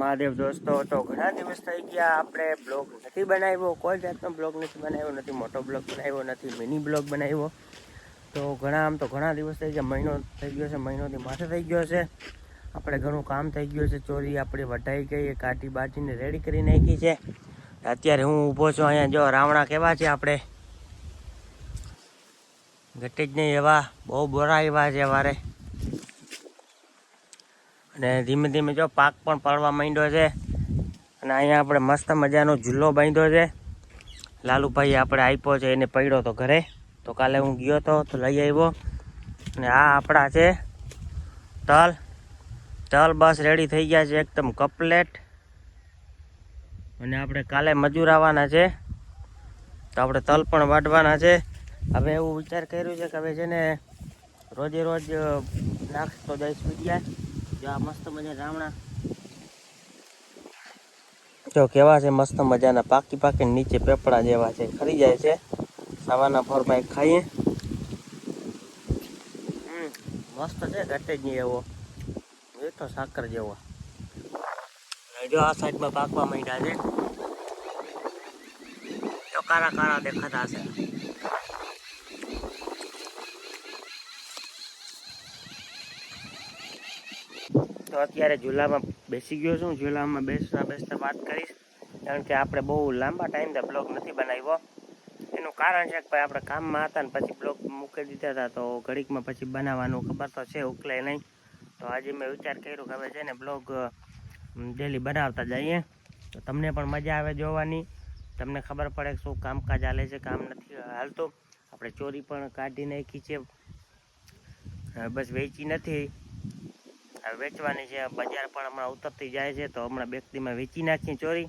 મહાદેવ દોસ્તો, તો ઘણા દિવસ થઈ ગયા આપણે બ્લોગ નથી બનાવ્યો, કોઈ જાતનો બ્લોગ નથી બનાવ્યો, નથી મોટો બ્લોગ બનાવ્યો, નથી મિની બ્લોગ બનાવ્યો. તો ઘણા દિવસ થઈ ગયા, મહિનો થઈ ગયો છે, મહિનોથી માથે થઈ ગયો છે. આપણે ઘણું કામ થઈ ગયું છે, ચોરી આપણી વઢાઈ ગઈ, કાઢી બાજીને રેડી કરી નાખી છે. અત્યારે હું ઊભો છું અહીંયા, જો રાવણા કેવા છે આપણે ઘટે જ નહીં એવા, બહુ બોરા એવા છે વારે. અને ધીમે ધીમે જો પાક પણ પડવા માંડ્યો છે. અને અહીંયા આપણે મસ્ત મજાનો ઝૂલો બાંધ્યો છે. લાલુભાઈ આપણે આપ્યો છે, એને પડ્યો તો ઘરે, તો કાલે હું ગયો તો લઈ આવ્યો. અને આ આપણા છે તલ બસ રેડી થઈ ગયા છે એકદમ કમ્પ્લેટ. અને આપણે કાલે મજૂર આવવાના છે, તો આપણે તલ પણ વાઢવાના છે. હવે એવું વિચાર કર્યું છે કે હવે છે ને રોજે રોજ નાખતો જઈશ વિડીયા. જો આ મસ્ત મજા રાવણા જો કેવા છે, મસ્ત મજાના પાકી નીચે પેપડા જેવા છે, ખરી જાય છે. સવારના ફોરમાં ખાઈએ, મસ્ત છે, ઘટે જ નહીં એવો, મીઠો સાકર જેવો. જો આ સાઈડમાં પાકવા માંડ્યા છે, તો કાળા દેખાતા છે. તો અત્યારે ઝૂલામાં બેસી ગયો છું, ઝૂલામાં બેસતા વાત કરીશ. કારણ કે આપણે બહુ લાંબા ટાઈમથી બ્લોગ નથી બનાવ્યો. એનું કારણ છે કે ભાઈ આપણે કામમાં હતા ને પછી બ્લોગ મૂકી દીધા હતા, તો ઘડીકમાં પછી બનાવવાનું ખબર તો છે ઉકલે નહીં. તો આજે મેં વિચાર કર્યો કે હવે છે ને બ્લોગ ડેલી બનાવતા જઈએ, તો તમને પણ મજા આવે જોવાની, તમને ખબર પડે કે શું કામકાજ હાલે છે, કામ નથી હાલતું. આપણે ચોરી પણ કાઢી નાખી છે, બસ વેચી નથી, હવે વેચવાની છે. બજાર પણ હમણાં ઉતરતી જાય છે, તો હમણાં બેકડીમાં વેચી નાખીએ ચોરી.